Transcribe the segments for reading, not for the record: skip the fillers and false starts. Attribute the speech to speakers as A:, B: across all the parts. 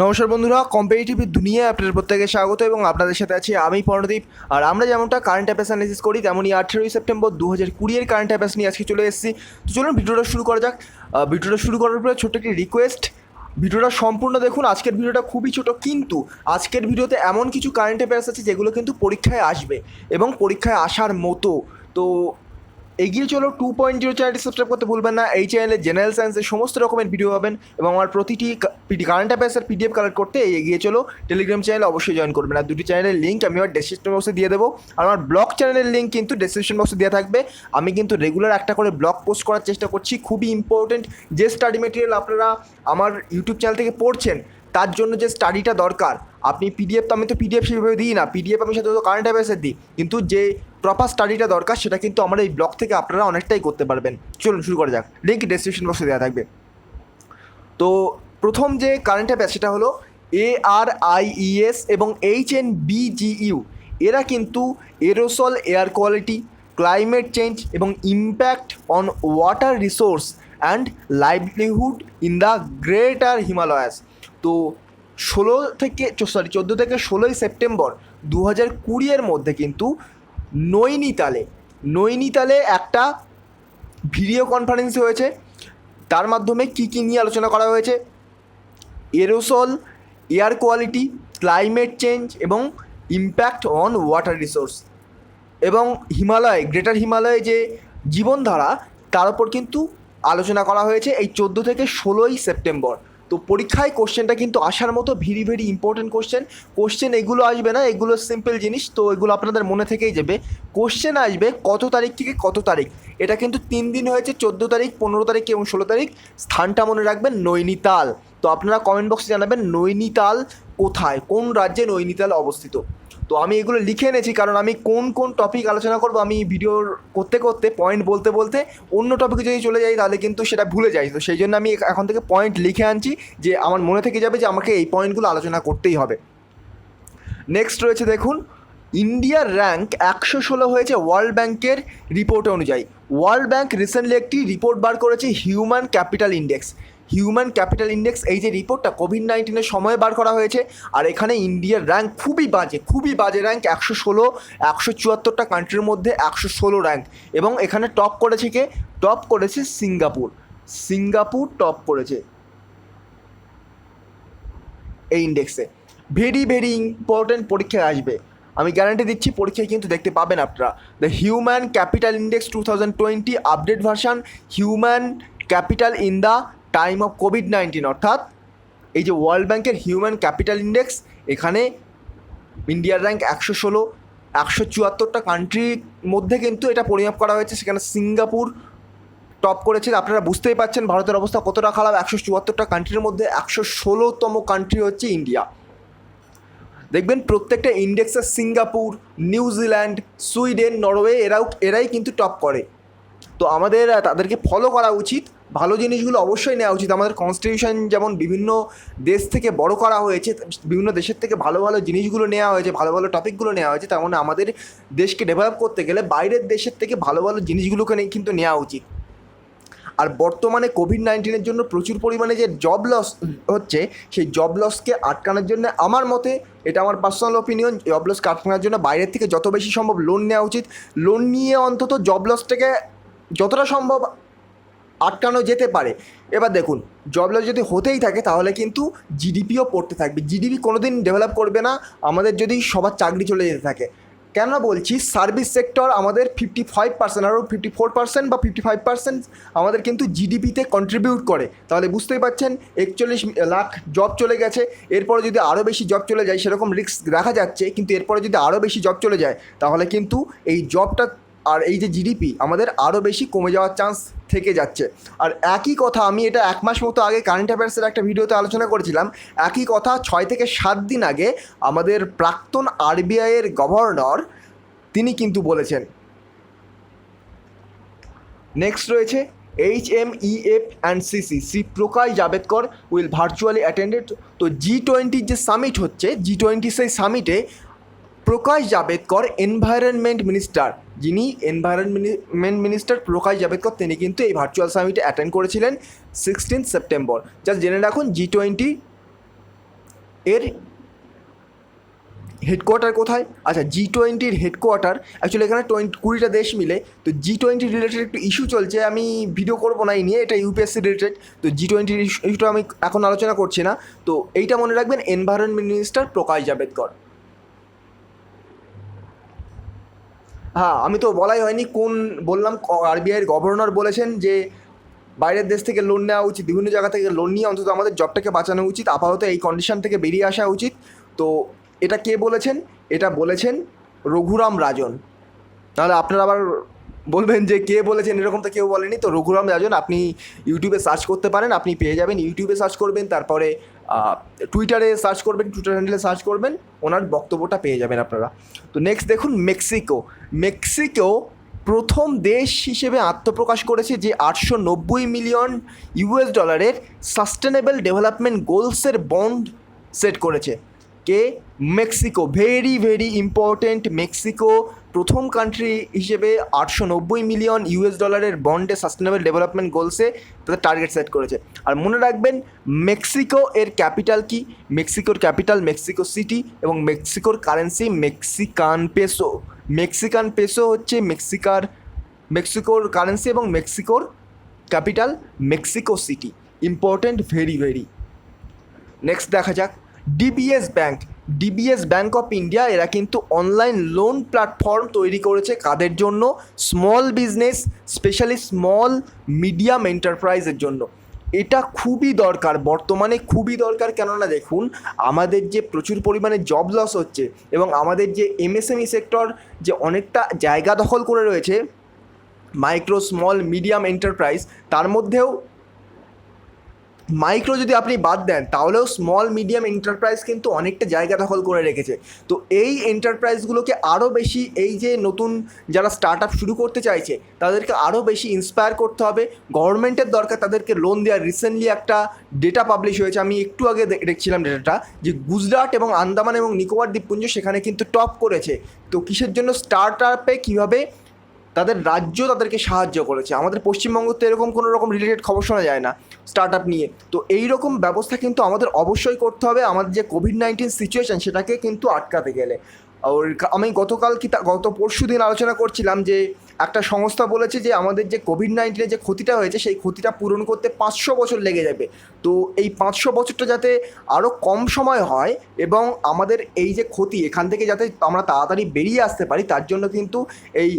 A: নমস্কার বন্ধুরা, কম্পিটিটিভ দুনিয়ায় আপনাদের প্রত্যেকে স্বাগত এবং আপনাদের সাথে আছি আমি পর্ণদীপ। আর আমরা যেমনটা কারেন্ট অ্যাফেয়ার্স অ্যানালিসিস করি তেমনই 18ই সেপ্টেম্বর 2020 কারেন্ট অ্যাফেয়ার্স নিয়ে আজকে চলে এসেছি। তো চলুন ভিডিওটা শুরু করা যাক। ভিডিওটা শুরু করার পরে ছোট্ট একটি রিকোয়েস্ট, ভিডিওটা সম্পূর্ণ দেখুন। আজকের ভিডিওটা খুবই ছোট, কিন্তু আজকের ভিডিওতে এমন কিছু কারেন্ট অ্যাফেয়ার্স আছে যেগুলো কিন্তু পরীক্ষায় আসবে এবং পরীক্ষায় আসার মতো। তো এগিয়ে চলো 2.0 চ্যানেলটি সাবস্ক্রাইব করতে ভুলবেন না। এই চ্যানেলে জেনারেল সায়েন্সের সমস্ত রকমের ভিডিও পাবেন এবং আমার প্রতিটি কারেন্ট অ্যাফেয়ার্সের পিডিএফ কালেক্ট করতে এগিয়ে চলো টেলিগ্রাম চ্যানেলে অবশ্যই জয়েন করবেন। আর দুটি চ্যানেলের লিঙ্ক আমি আমার ডেসক্রিপশন বক্সে দিয়ে দেবো, আর আমার ব্লগ চ্যানেলের লিঙ্ক কিন্তু ডেসক্রিপশন বক্সে দেওয়া থাকবে। আমি কিন্তু রেগুলার একটা করে ব্লগ পোস্ট করার চেষ্টা করছি। খুবই ইম্পর্টেন্ট যে স্টাডি মেটেরিয়াল আপনারা আমার ইউটিউব চ্যানেল থেকে পড়ছেন, তার জন্য যে স্টাডিটা দরকার, আপনি পিডিএফ, তো আমি তো পিডিএফ সেভাবে দিই না, পিডিএফ আমি সাধারণত কারেন্ট অ্যাফেয়ার্সের দিই, কিন্তু যে প্রপার স্টাডিটা দরকার সেটা কিন্তু আমার এই ব্লগ থেকে আপনারা অনেকটাই করতে পারবেন। চলুন শুরু করা যাক, লিঙ্ক ডেসক্রিপশন বক্সে দেওয়া থাকবে। তো প্রথম যে কারেন্ট অ্যাফেয়ার সেটা হলো ARIES এবং HNBGU, এরা কিন্তু aerosol air quality, climate change এবং impact on water resource and livelihood in the greater Himalayas. তো 14 থেকে 16ই সেপ্টেম্বর 2020 মধ্যে কিন্তু নৈনিতালে একটা ভিডিও কনফারেন্স হয়েছে। তার মাধ্যমে কী কী নিয়ে আলোচনা করা হয়েছে? Aerosol, air quality, climate change এবং ইম্প্যাক্ট অন ওয়াটার রিসোর্স এবং গ্রেটার হিমালয়ে যে জীবনধারা, তার উপর কিন্তু আলোচনা করা হয়েছে এই 14 থেকে 16ই সেপ্টেম্বর। তো পরীক্ষায় কোশ্চেনটা কিন্তু আসার মতো ভেরি ইম্পর্টেন্ট কোশ্চেন এগুলো আসবে না, এগুলো সিম্পল জিনিস, তো এগুলো আপনাদের মনে থেকেই যাবে। কোশ্চেন আসবে কত তারিখ থেকে কত তারিখ, এটা কিন্তু 3 দিন হয়েছে, 14 তারিখ, 15 তারিখ এবং 16 তারিখ। স্থানটা মনে রাখবেন নৈনিতাল। তো আপনারা কমেন্ট বক্সে জানাবেন নৈনিতাল কোথায়, কোন রাজ্যে নৈনিতাল অবস্থিত। তো আমি এগুলো লিখে এনেছি, কারণ আমি কোন কোন টপিক আলোচনা করবো আমি ভিডিওর করতে করতে পয়েন্ট বলতে বলতে অন্য টপিকে যদি চলে যাই তাহলে কিন্তু সেটা ভুলে যাই। তো সেই জন্য আমি এখন থেকে পয়েন্ট লিখে আনছি, যে আমার মনে থেকে যাবে যে আমাকে এই পয়েন্টগুলো আলোচনা করতেই হবে। নেক্সট রয়েছে দেখুন, ইন্ডিয়ার র্যাঙ্ক 116 হয়েছে ওয়ার্ল্ড ব্যাংকের রিপোর্ট অনুযায়ী। ওয়ার্ল্ড ব্যাংক রিসেন্টলি একটি রিপোর্ট বার করেছে, হিউম্যান ক্যাপিটাল ইন্ডেক্স। এই যে রিপোর্টটা কোভিড-19 সময়ে বার করা হয়েছে, আর এখানে ইন্ডিয়ার র্যাঙ্ক খুবই বাজে র্যাঙ্ক, 116। 174টা কান্ট্রির মধ্যে 116 র্যাঙ্ক। এবং এখানে টপ করেছে সিঙ্গাপুর টপ করেছে এই ইন্ডেক্সে। ভেরি ইম্পর্টেন্ট, পরীক্ষায় আসবে, আমি গ্যারান্টি দিচ্ছি পরীক্ষায় কিন্তু দেখতে পাবেন আপনারা। The human capital index 2020 update version, human capital in the time of COVID-19, অর্থাৎ এই যে ওয়ার্ল্ড ব্যাংকের হিউম্যান ক্যাপিটাল ইন্ডেক্স, এখানে ইন্ডিয়ার র্যাঙ্ক 116। 174টা কান্ট্রির মধ্যে কিন্তু এটা পরিমাপ করা হয়েছে, সেখানে সিঙ্গাপুর টপ করেছে। আপনারা বুঝতেই পারছেন ভারতের অবস্থা কতটা খারাপ। 174টা কান্ট্রির মধ্যে 116তম কান্ট্রি হচ্ছে ইন্ডিয়া। দেখবেন প্রত্যেকটা ইন্ডেক্সে সিঙ্গাপুর, নিউজিল্যান্ড, সুইডেন, নরওয়ে এরাই কিন্তু টপ করে। তো আমাদের তাদেরকে ফলো করা উচিত, ভালো জিনিসগুলো অবশ্যই নেওয়া উচিত। আমাদের কনস্টিটিউশন যেমন বিভিন্ন দেশ থেকে বড় করা হয়েছে, বিভিন্ন দেশের থেকে ভালো জিনিসগুলো নেওয়া হয়েছে, ভালো টপিকগুলো নেওয়া হয়েছে, তেমন আমাদের দেশকে ডেভেলপ করতে গেলে বাইরের দেশের থেকে ভালো জিনিসগুলোকে কিন্তু নেওয়া উচিত। আর বর্তমানে কোভিড-19 জন্য প্রচুর পরিমাণে যে জব লস হচ্ছে, সেই জব লসকে আটকানোর জন্য আমার মতে, এটা আমার পার্সোনাল ওপিনিয়ন, জব লসকে আটকানোর জন্য বাইরের থেকে যত বেশি সম্ভব লোন নেওয়া উচিত। লোন নিয়ে অন্তত জব লসটাকে যতটা সম্ভব আটকানো যেতে পারে। এবার দেখুন, জব লস যদি হতেই থাকে তাহলে কিন্তু জিডিপিও পড়তে থাকবে, জিডিপি কোনো দিন ডেভেলপ করবে না আমাদের যদি সবার চাকরি চলে যেতে থাকে। কেন বলছি, সার্ভিস সেক্টর আমাদের 55%, আরও 54% বা 55% আমাদের কিন্তু জিডিপিতে কন্ট্রিবিউট করে। তাহলে বুঝতেই পারছেন 41 লাখ জব চলে গেছে, এরপরে যদি আরও বেশি জব চলে যায়, সেরকম রিস্ক দেখা যাচ্ছে, কিন্তু এরপরে যদি আরও বেশি জব চলে যায় তাহলে কিন্তু এই জবটা আর এই যে জিডিপি আমাদের আরও বেশি কমে যাওয়ার চান্স থেকে যাচ্ছে। আর একই কথা আমি এটা 1 মাস মতো আগে কারেন্ট অ্যাফেয়ার্সের একটা ভিডিওতে আলোচনা করেছিলাম। একই কথা 6 থেকে 7 দিন আগে আমাদের প্রাক্তন আরবিআইয়ের গভর্নর তিনি কিন্তু বলেছেন। নেক্সট রয়েছে HMEF and CC, Shri Prakash Javadekar will virtually attended. তো G20 যে সামিট হচ্ছে, G20 সেই সামিটে প্রকাশ জাভেদকর এনভায়রনমেন্ট মিনিস্টার, যিনি এনভায়রনমেন্ট মিনিস্টার প্রকাশ জাভেদকর, তিনি কিন্তু এই ভার্চুয়াল সামিটে অ্যাটেন্ড করেছিলেন 16 সেপ্টেম্বর। জাস্ট জেনে রাখুন G20 এর হেডকোয়ার্টার কোথায়? আচ্ছা, G20-র হেডকোয়ার্টার অ্যাকচুয়ালি এখানে 20টা দেশ মিলে। তো G20 রিলেটেড একটু ইস্যু চলছে, আমি ভিডিও করবো না এই নিয়ে, এটা ইউপিএসসি রিলেটেড। তো G20 ইস্যুটা আমি এখন আলোচনা করছি না। তো এইটা মনে রাখবেন, এনভায়রনমেন্ট মিনিস্টার প্রকাশ জাভেদকর। হ্যাঁ, আমি তো বলাই হয়নি কোন বললাম, আরবিআইয়ের গভর্নর বলেছেন যে বাইরের দেশ থেকে লোন নেওয়া উচিত, বিভিন্ন জায়গা থেকে লোন নিয়ে অন্তত আমাদের জবটাকে বাঁচানো উচিত, আপাতত এই কন্ডিশন থেকে বেরিয়ে আসা উচিত। তো এটা কে বলেছেন? এটা বলেছেন রঘুরাম রাজন। নাহলে আপনারা আবার বলবেন যে কে বলেছেন, এরকম তো কেউ বলেনি। তো রঘুরাম রাজন, আপনি ইউটিউবে সার্চ করতে পারেন, আপনি পেয়ে যাবেন। ইউটিউবে সার্চ করবেন, তারপরে টুইটারে সার্চ করবেন, টুইটার হ্যান্ডেলে সার্চ করবেন, ওনার বক্তব্যটা পেয়ে যাবেন আপনারা। তো নেক্সট দেখুন, মেক্সিকো। মেক্সিকো প্রথম দেশ হিসেবে আত্মপ্রকাশ করেছে যে 890 মিলিয়ন ইউএস ডলারের সাস্টেনেবল ডেভেলপমেন্ট গোলসের বন্ড সেট করেছে। কে? Mexico. Very very important. Mexico প্রথম কান্ট্রি হিসেবে 890 মিলিয়ন ইউএস ডলারের বন্ডে সাস্টেনেবল ডেভেলপমেন্ট গোলসে তাদের টার্গেট সেট করেছে। আর মনে রাখবেন, মেক্সিকো এর ক্যাপিটাল কি? মেক্সিকোর ক্যাপিটাল মেক্সিকো সিটি, এবং মেক্সিকোর currency Mexican peso. Mexican peso হচ্ছে মেক্সিকোর কারেন্সি, এবং মেক্সিকোর capital Mexico city. Important, very very. Next দেখা যাক, DBS bank. DBS bank of India, এরা কিন্তু অনলাইন লোন প্ল্যাটফর্ম তৈরি করেছে। কাদের জন্য? Small business, specially small medium এন্টারপ্রাইজের জন্য। এটা খুবই দরকার, বর্তমানে খুবই দরকার। কেননা দেখুন, আমাদের যে প্রচুর পরিমাণে জব লস হচ্ছে, এবং আমাদের যে এমএসএমই সেক্টর যে অনেকটা জায়গা দখল করে রয়েছে, মাইক্রো স্মল মিডিয়াম এন্টারপ্রাইজ, তার মধ্যেও মাইক্রো যদি আপনি বাদ দেন, তাহলেও স্মল মিডিয়াম এন্টারপ্রাইজ কিন্তু অনেকটা জায়গা দখল করে রেখেছে। তো এই এন্টারপ্রাইজগুলোকে আরও বেশি, এই যে নতুন যারা স্টার্ট আপ শুরু করতে চাইছে, তাদেরকে আরও বেশি ইন্সপায়ার করতে হবে। গভর্নমেন্টের দরকার তাদেরকে লোন দেওয়ার। রিসেন্টলি একটা ডেটা পাবলিশ হয়েছে, আমি একটু আগে দেখছিলাম ডেটাটা, যে গুজরাট এবং আন্দামান এবং নিকোবর দ্বীপপুঞ্জ সেখানে কিন্তু টপ করেছে। তো কিসের জন্য? স্টার্ট আপে কীভাবে তাদের রাজ্য তাদেরকে সাহায্য করেছে। আমাদের পশ্চিমবঙ্গ তো এরকম কোনো রকম রিলেটেড খবর শোনা যায় না স্টার্ট আপ নিয়ে। তো এই রকম ব্যবস্থা কিন্তু আমাদের অবশ্যই করতে হবে, আমাদের যে কোভিড-19 সিচুয়েশান সেটাকে কিন্তু আটকাতে গেলে। আর আমি গত পরশু দিন আলোচনা করছিলাম যে একটা সংস্থা বলেছে যে আমাদের যে কোভিড-19 যে ক্ষতিটা হয়েছে, সেই ক্ষতিটা পূরণ করতে 500 বছর লেগে যাবে। তো এই 500 বছরটা যাতে আরও কম সময় হয়, এবং আমাদের এই যে ক্ষতি, এখান থেকে যাতে আমরা তাড়াতাড়ি বেরিয়ে আসতে পারি, তার জন্য কিন্তু এই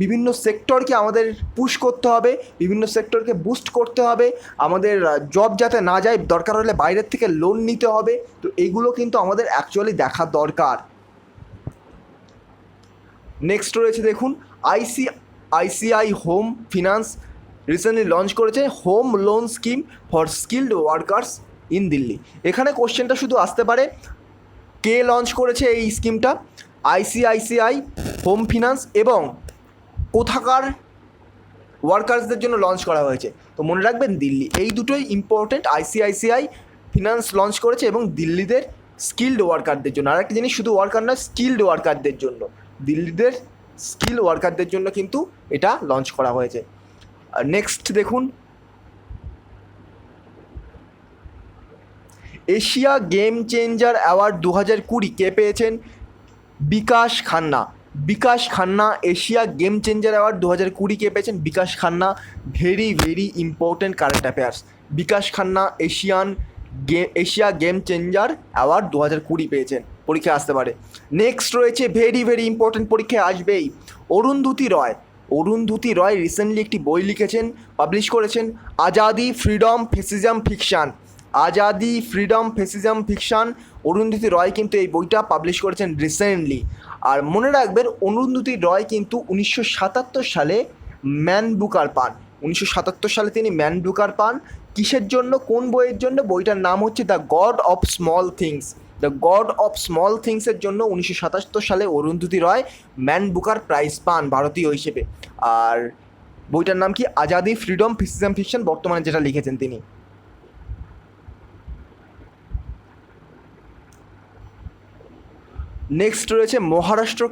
A: বিভিন্ন সেক্টরকে আমাদের পুশ করতে হবে, বিভিন্ন সেক্টরকে বুস্ট করতে হবে, আমাদের জব যাতে না যায়, দরকার হলে বাইরের থেকে লোন নিতে হবে। তো এইগুলো কিন্তু আমাদের অ্যাকচুয়ালি দেখা দরকার। নেক্সট রয়েছে দেখুন, ICI home finance recently launch করেছে home loan scheme for skilled workers in Delhi. এখানে কোশ্চেনটা শুধু আসতে পারে, কে লঞ্চ করেছে এই স্কিমটা? আইসিআইসিআই হোম ফিনান্স, এবং কোথাকার ওয়ার্কার্সদের জন্য লঞ্চ করা হয়েছে? তো মনে রাখবেন, দিল্লি। এই দুটোই ইম্পর্টেন্ট। আইসিআইসিআই ফিনান্স লঞ্চ করেছে, এবং দিল্লিদের স্কিলড ওয়ার্কারদের জন্য। আর একটা জিনিস, শুধু ওয়ার্কার নয়, স্কিলড ওয়ার্কারদের জন্য, দিল্লিদের স্কিল ওয়ার্কারদের জন্য কিন্তু এটা লঞ্চ করা হয়েছে। আর নেক্সট দেখুন, এশিয়া গেম চেঞ্জার অ্যাওয়ার্ড 2020 কে পেয়েছেন? Vikas Khanna. Vikas Khanna Asia game changer award 2020 কে পেয়েছেন? Vikas Khanna. Very very important current affairs. Vikas Khanna Asia game changer award 2020 পেয়েছেন, পরীক্ষায় আসতে পারে। নেক্সট রয়েছে, ভেরি ভেরি ইম্পর্টেন্ট, পরীক্ষায় আসবেই, অরুন্ধতী রয়। অরুন্ধতী রয় রিসেন্টলি একটি বই লিখেছেন, পাবলিশ করেছেন, Azadi freedom fascism fiction. Azadi freedom fascism fiction. Arundhati রয় কিন্তু এই বইটা পাবলিশ করেছেন রিসেন্টলি। আর মনে রাখবেন, অরুন্ধতী রয় কিন্তু 1977 সালে ম্যান বুকার পান। 1977 সালে তিনি ম্যান বুকার পান। কিসের জন্য? কোন বইয়ের জন্য? বইটার নাম হচ্ছে the god of small things. The god of small থিংসের জন্য 1977 সালে Arundhati Roy Man Booker prize পান ভারতীয় হিসেবে। আর বইটার নাম কি? আজাদি ফ্রিডম ফেসিজম ফিকশন, বর্তমানে যেটা লিখেছেন তিনি। নেক্সট রয়েছে মহারাষ্ট্র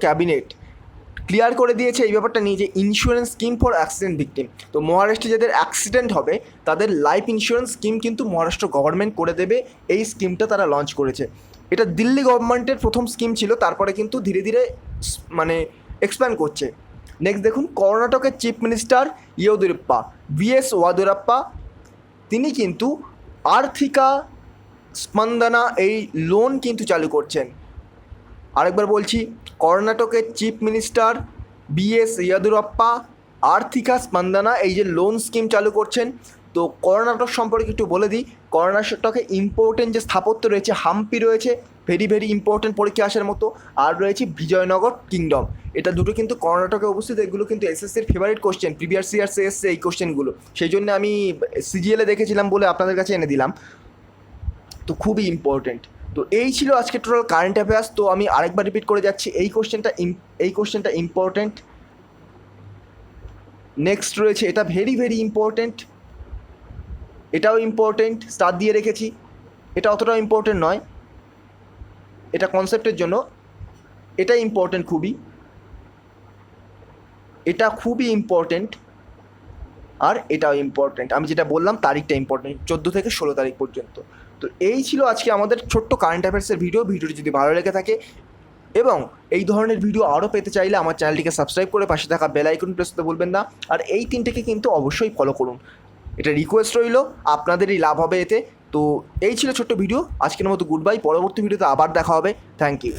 A: ক্লিয়ার করে দিয়েছে এই ব্যাপারটা নিয়ে যে insurance scheme for accident victim. তো মহারাষ্ট্রে যাদের অ্যাক্সিডেন্ট হবে তাদের লাইফ ইন্স্যুরেন্স স্কিম কিন্তু মহারাষ্ট্র গভর্নমেন্ট করে দেবে, এই স্কিমটা তারা লঞ্চ করেছে। এটা দিল্লি গভর্নমেন্টের প্রথম স্কিম ছিল, তারপরে কিন্তু ধীরে ধীরে মানে এক্সপ্যান্ড করছে। নেক্সট দেখুন, কর্ণাটকের চিফ মিনিস্টার ইয়েদিউরাপ্পা, বিএস ওয়াদুরাপ্পা, তিনি কিন্তু আর্থিকা স্পন্দনা এই লোন কিন্তু চালু করছেন। আরেকবার বলছি, কর্ণাটকের chief minister BS Yediyurappa Arthika Spandana এই যে লোন স্কিম চালু করছেন। তো কর্ণাটক সম্পর্কে একটু বলে দিই, কর্ণাটকে ইম্পর্টেন্ট যে স্থাপত্য রয়েছে, হাম্পি রয়েছে, ভেরি ভেরি ইম্পর্টেন্ট পরীক্ষা আসার মতো, আর রয়েছে বিজয়নগর কিংডম। এটা দুটো কিন্তু কর্ণাটকে অবস্থিত। এগুলো কিন্তু এসএসসির ফেভারিট কোশ্চেন, প্রিভিয়াস ইয়ার্সে এসছে এই কোশ্চেনগুলো, সেই জন্য আমি সিজিএলে দেখেছিলাম বলে আপনাদের কাছে এনে দিলাম। তো খুবই ইম্পর্টেন্ট। তো এই ছিল আজকে টোটাল কারেন্ট অ্যাফেয়ার্স। তো আমি আরেকবার রিপিট করে যাচ্ছি, এই কোশ্চেনটা ইম্পর্টেন্ট। নেক্সট রয়েছে এটা ভেরি ভেরি ইম্পর্টেন্ট, এটাও ইম্পর্টেন্ট, স্টার দিয়ে রেখেছি। এটা অতটাও ইম্পর্টেন্ট নয়, এটা কনসেপ্টের জন্য। এটা ইম্পর্টেন্ট খুবই, এটা খুবই ইম্পর্টেন্ট, আর এটাও ইম্পর্টেন্ট। আমি যেটা বললাম তারিখটা ইম্পর্টেন্ট, 14 থেকে 16 তারিখ পর্যন্ত। তো এই ছিল আজকে আমাদের ছোট্ট কারেন্ট অ্যাফেয়ার্সের ভিডিওটি যদি ভালো লেগে থাকে এবং এই ধরনের ভিডিও আরও পেতে চাইলে আমার চ্যানেলটিকে সাবস্ক্রাইব করে পাশে থাকা বেল আইকন প্রেস করতে ভুলবেন না। আর এই তিনটেকে কিন্তু অবশ্যই ফলো করুন, এটা রিকোয়েস্ট রইল, আপনাদেরই লাভ হবে এতে। তো এই ছিল ছোট্ট ভিডিও, আজকের মতো গুড বাই, পরবর্তী ভিডিওতে আবার দেখা হবে। Thank you.